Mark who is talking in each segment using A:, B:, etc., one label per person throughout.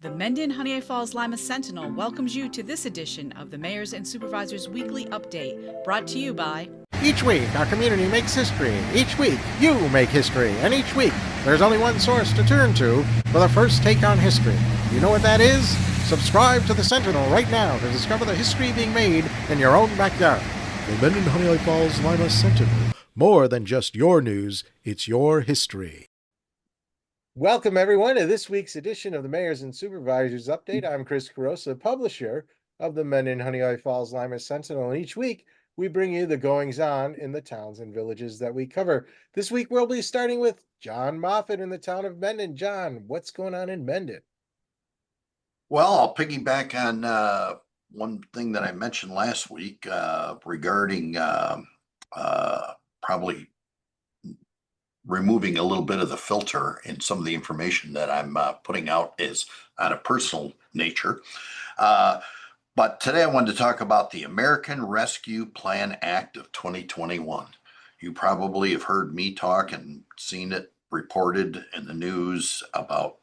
A: The Mendon-Honeoye Falls-Lima Sentinel welcomes you to this edition of the Mayors and Supervisors Weekly Update, brought to you by...
B: Each week, our community makes history. Each week, you make history. And each week, there's only one source to turn to for the first take on history. You know what that is? Subscribe to the Sentinel right now to discover the history being made in your own backyard.
C: The Mendon-Honeoye Falls-Lima Sentinel. More than just your news, it's your history.
B: Welcome, everyone, to this week's edition of the Mayors and Supervisors Update. I'm Chris Carosa, publisher of the Mendon-Honeoye Falls-Lima Sentinel, and each week we bring you the goings-on in the towns and villages that we cover. This week we'll be starting with John Moffat in the town of Mendon. John, what's going on in Mendon?
D: Well, I'll piggyback on one thing that I mentioned last week regarding probably removing a little bit of the filter in some of the information that I'm putting out is on a personal nature. But today I wanted to talk about the American Rescue Plan Act of 2021. You probably have heard me talk and seen it reported in the news about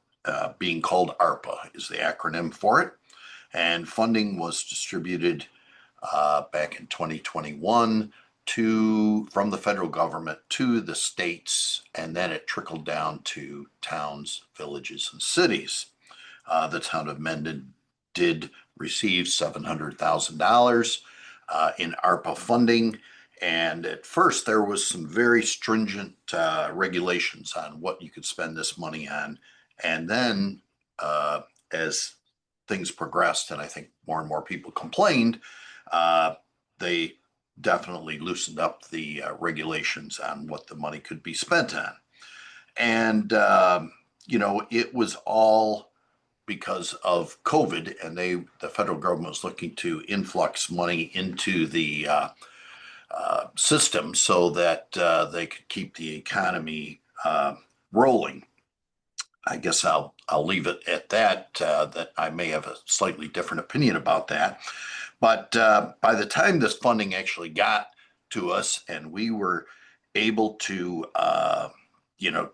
D: being called ARPA is the acronym for it. And funding was distributed back in 2021 from the federal government to the states, and then it trickled down to towns, villages, and cities. The town of Mendon did receive $700,000 in ARPA funding, and at first there was some very stringent regulations on what you could spend this money on, and then as things progressed, and I think more and more people complained, they definitely loosened up the regulations on what the money could be spent on. And, it was all because of COVID, and the federal government was looking to influx money into the system so that they could keep the economy rolling. I guess I'll leave it at that, that I may have a slightly different opinion about that. But by the time this funding actually got to us and we were able to,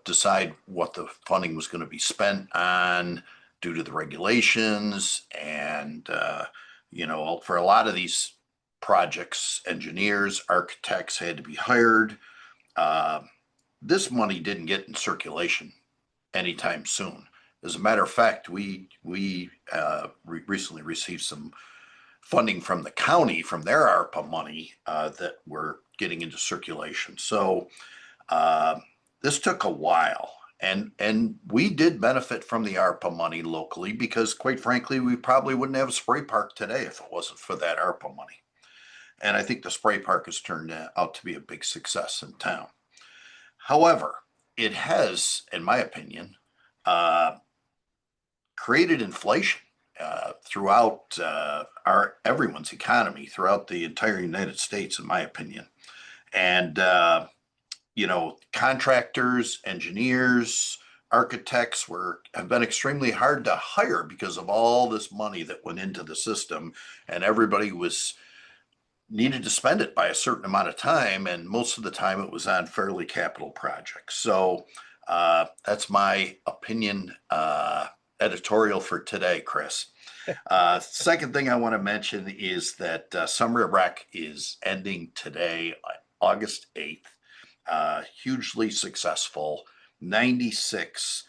D: decide what the funding was going to be spent on due to the regulations and, for a lot of these projects, engineers, architects had to be hired. This money didn't get in circulation anytime soon. As a matter of fact, we recently received some funding from the county, from their ARPA money that we're getting into circulation. So this took a while, and we did benefit from the ARPA money locally because, quite frankly, we probably wouldn't have a spray park today if it wasn't for that ARPA money. And I think the spray park has turned out to be a big success in town. However, it has, in my opinion, created inflation throughout everyone's economy, throughout the entire United States, in my opinion. And, contractors, engineers, architects have been extremely hard to hire because of all this money that went into the system, and everybody needed to spend it by a certain amount of time, and most of the time it was on fairly capital projects. So that's my opinion editorial for today, Chris. Second thing I want to mention is that Summer Rec is ending today, August 8th. Hugely successful, 96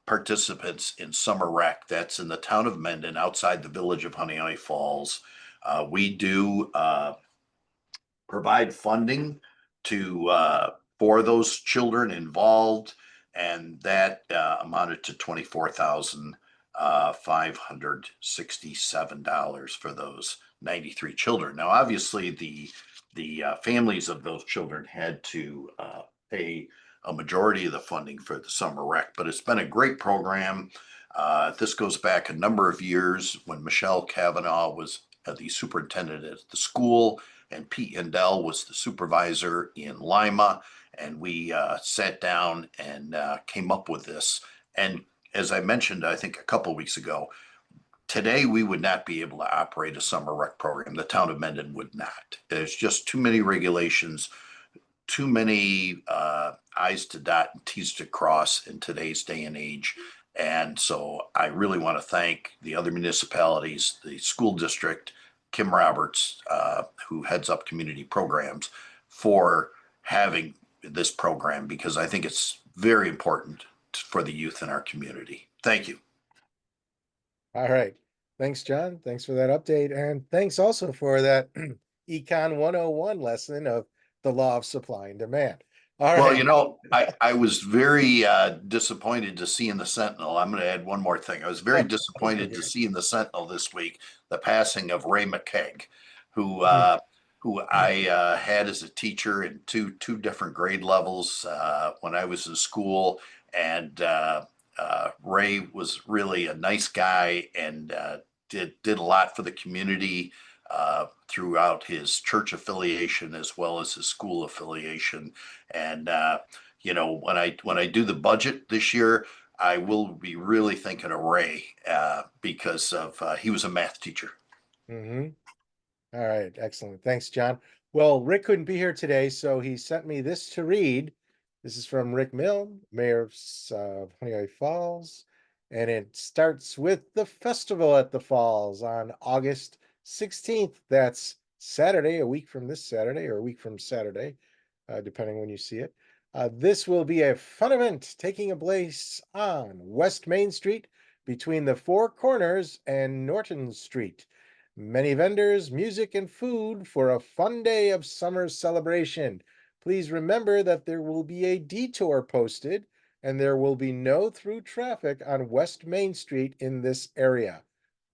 D: participants in Summer Rec. That's in the town of Mendon, outside the village of Honeoye Falls. We do provide funding for those children involved, and that amounted to $24,567 for those 93 children. Now, obviously, the families of those children had to pay a majority of the funding for the Summer Rec, but it's been a great program. This goes back a number of years when Michelle Cavanaugh was the superintendent at the school, and Pete Endell was the supervisor in Lima. And we sat down and came up with this. And as I mentioned, I think a couple of weeks ago, today we would not be able to operate a summer rec program. The town of Mendon would not. There's just too many regulations, too many I's to dot and T's to cross in today's day and age. And so I really want to thank the other municipalities, the school district, Kim Roberts, who heads up community programs, for having this program, because I think it's very important for the youth in our community. Thank you.
B: All right. Thanks, John. Thanks for that update. And thanks also for that Econ 101 lesson of the law of supply and demand. All
D: Well,
B: right.
D: I was very disappointed to see in the Sentinel. I'm going to add one more thing. I was very disappointed to see in the Sentinel this week the passing of Ray McKeag, who I had as a teacher in two different grade levels when I was in school, and Ray was really a nice guy and did a lot for the community throughout his church affiliation as well as his school affiliation. And when I do the budget this year, I will be really thinking of Ray because of he was a math teacher.
B: Mm-hmm. All right, excellent. Thanks, John. Well, Rick couldn't be here today, so he sent me this to read. This is from Rick Milne, Mayor of Honeoye Falls, and it starts with the festival at the Falls on August 16th. That's Saturday, a week from this Saturday, or a week from Saturday, depending when you see it. This will be a fun event taking place on West Main Street between the Four Corners and Norton Street. Many vendors, music, and food for a fun day of summer celebration. Please remember that there will be a detour posted and there will be no through traffic on West Main Street in this area.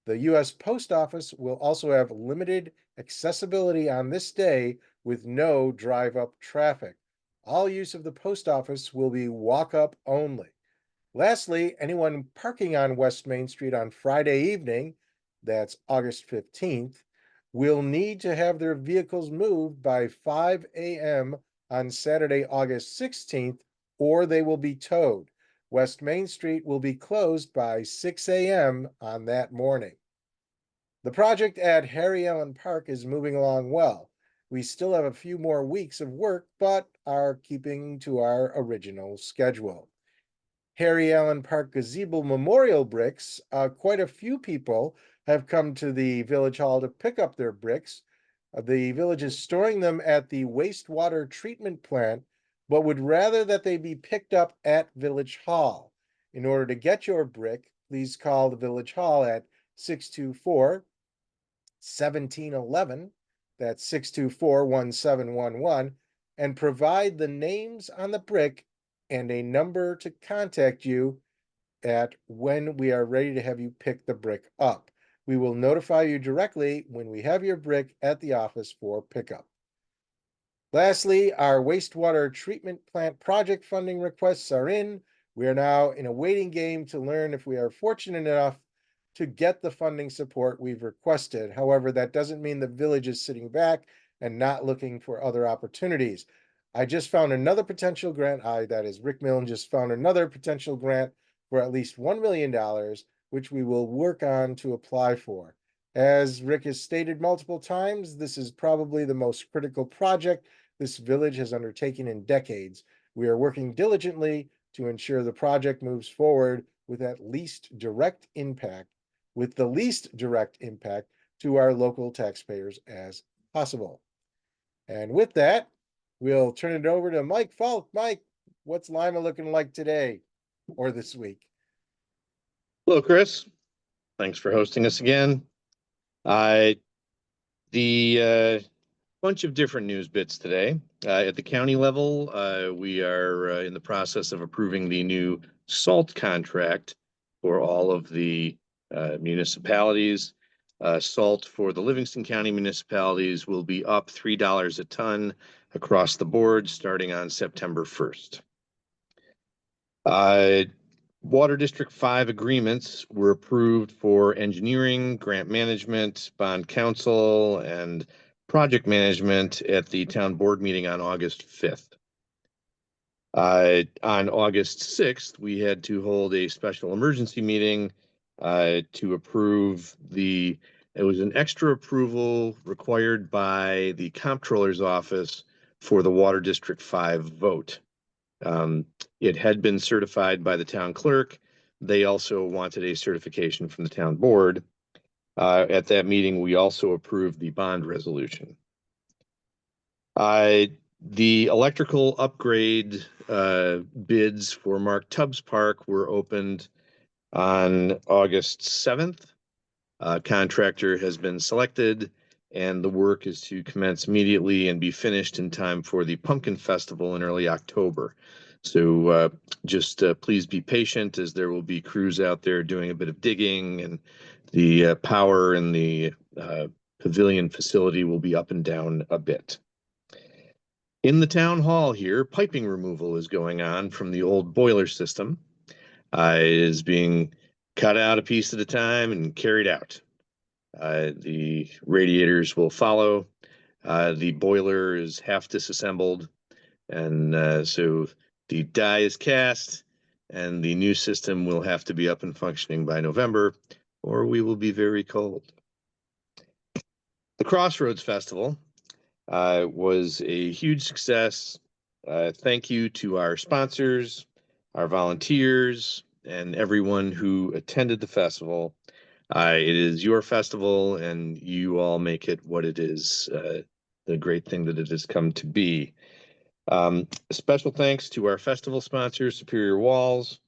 B: The U.S. Post Office will also have limited accessibility on this day with no drive-up traffic. All use of the post office will be walk-up only. Lastly, anyone parking on West Main Street on Friday evening, that's August 15th, will need to have their vehicles moved by 5 a.m. on Saturday, August 16th, or they will be towed. West Main Street will be closed by 6 a.m. on that morning. The project at Harry Allen Park is moving along well. We still have a few more weeks of work, but are keeping to our original schedule. Harry Allen Park gazebo memorial bricks, quite a few people have come to the village hall to pick up their bricks. The village is storing them at the wastewater treatment plant, but would rather that they be picked up at Village Hall. In order to get your brick, please call the Village Hall at 624-1711, that's 624-1711, and provide the names on the brick and a number to contact you at when we are ready to have you pick the brick up. We will notify you directly when we have your brick at the office for pickup. Lastly, our wastewater treatment plant project funding requests are in. We are now in a waiting game to learn if we are fortunate enough to get the funding support we've requested. However, that doesn't mean the village is sitting back and not looking for other opportunities. I just found another potential grant. That is, Rick Milne just found another potential grant for at least $1 million, which we will work on to apply for. As Rick has stated multiple times, this is probably the most critical project this village has undertaken in decades. We are working diligently to ensure the project moves forward with the least direct impact to our local taxpayers as possible. And with that, we'll turn it over to Mike Falk. Mike, what's Lima looking like today or this week?
E: Hello, Chris. Thanks for hosting us again. The bunch of different news bits today. At the county level, we are in the process of approving the new salt contract for all of the municipalities. Salt for the Livingston County municipalities will be up $3 a ton across the board starting on September 1st. Water District 5 agreements were approved for engineering, grant management, bond counsel, and project management at the town board meeting on August 5th. On August 6th, we had to hold a special emergency meeting to approve it was an extra approval required by the comptroller's office for the Water District 5 vote. It had been certified by the town clerk, they also wanted a certification from the town board. At that meeting, we also approved the bond resolution. The electrical upgrade bids for Mark Tubbs Park were opened on August 7th. Contractor has been selected, and the work is to commence immediately and be finished in time for the Pumpkin Festival in early October. So just please be patient, as there will be crews out there doing a bit of digging, and the power in the pavilion facility will be up and down a bit. In the town hall here, piping removal is going on from the old boiler system. It is being cut out a piece at a time and carried out. The radiators will follow. The boiler is half disassembled, and so the die is cast, and the new system will have to be up and functioning by November, or we will be very cold. The Crossroads Festival was a huge success. Thank you to our sponsors, our volunteers, and everyone who attended the festival. It is your festival, and you all make it what it is, the great thing that it has come to be. Special thanks to our festival sponsor, Superior Walls.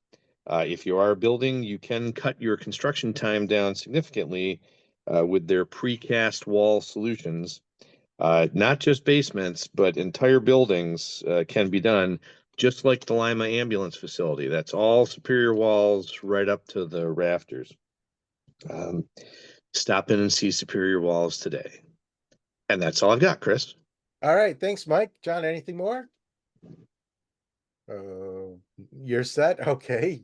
E: If you are building, you can cut your construction time down significantly with their precast wall solutions. Not just basements, but entire buildings can be done, just like the Lima ambulance facility. That's all Superior Walls right up to the rafters. Stop in and see Superior Walls today. And that's all I've got, Chris.
B: All right. Thanks, Mike. John, anything more? You're set. Okay.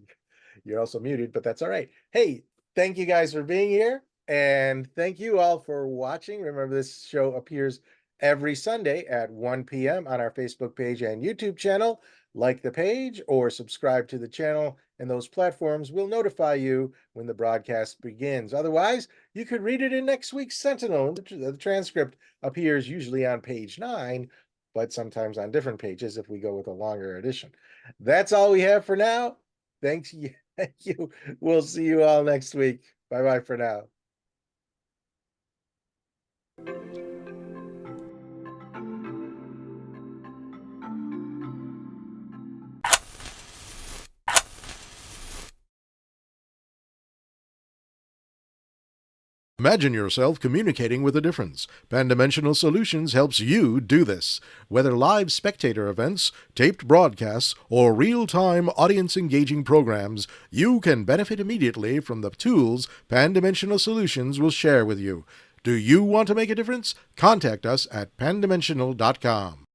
B: You're also muted, but that's all right. Hey, thank you guys for being here. And thank you all for watching. Remember, this show appears every Sunday at 1 p.m. on our Facebook page and YouTube channel. Like the page or subscribe to the channel, and those platforms will notify you when the broadcast begins. Otherwise, you could read it in next week's Sentinel. The transcript appears usually on page 9, but sometimes on different pages if we go with a longer edition. That's all we have for now. Thank you. We'll see you all next week. Bye-bye for now.
C: Imagine yourself communicating with a difference. Pan-Dimensional Solutions helps you do this. Whether live spectator events, taped broadcasts, or real-time audience-engaging programs, you can benefit immediately from the tools Pan-Dimensional Solutions will share with you. Do you want to make a difference? Contact us at pandimensional.com.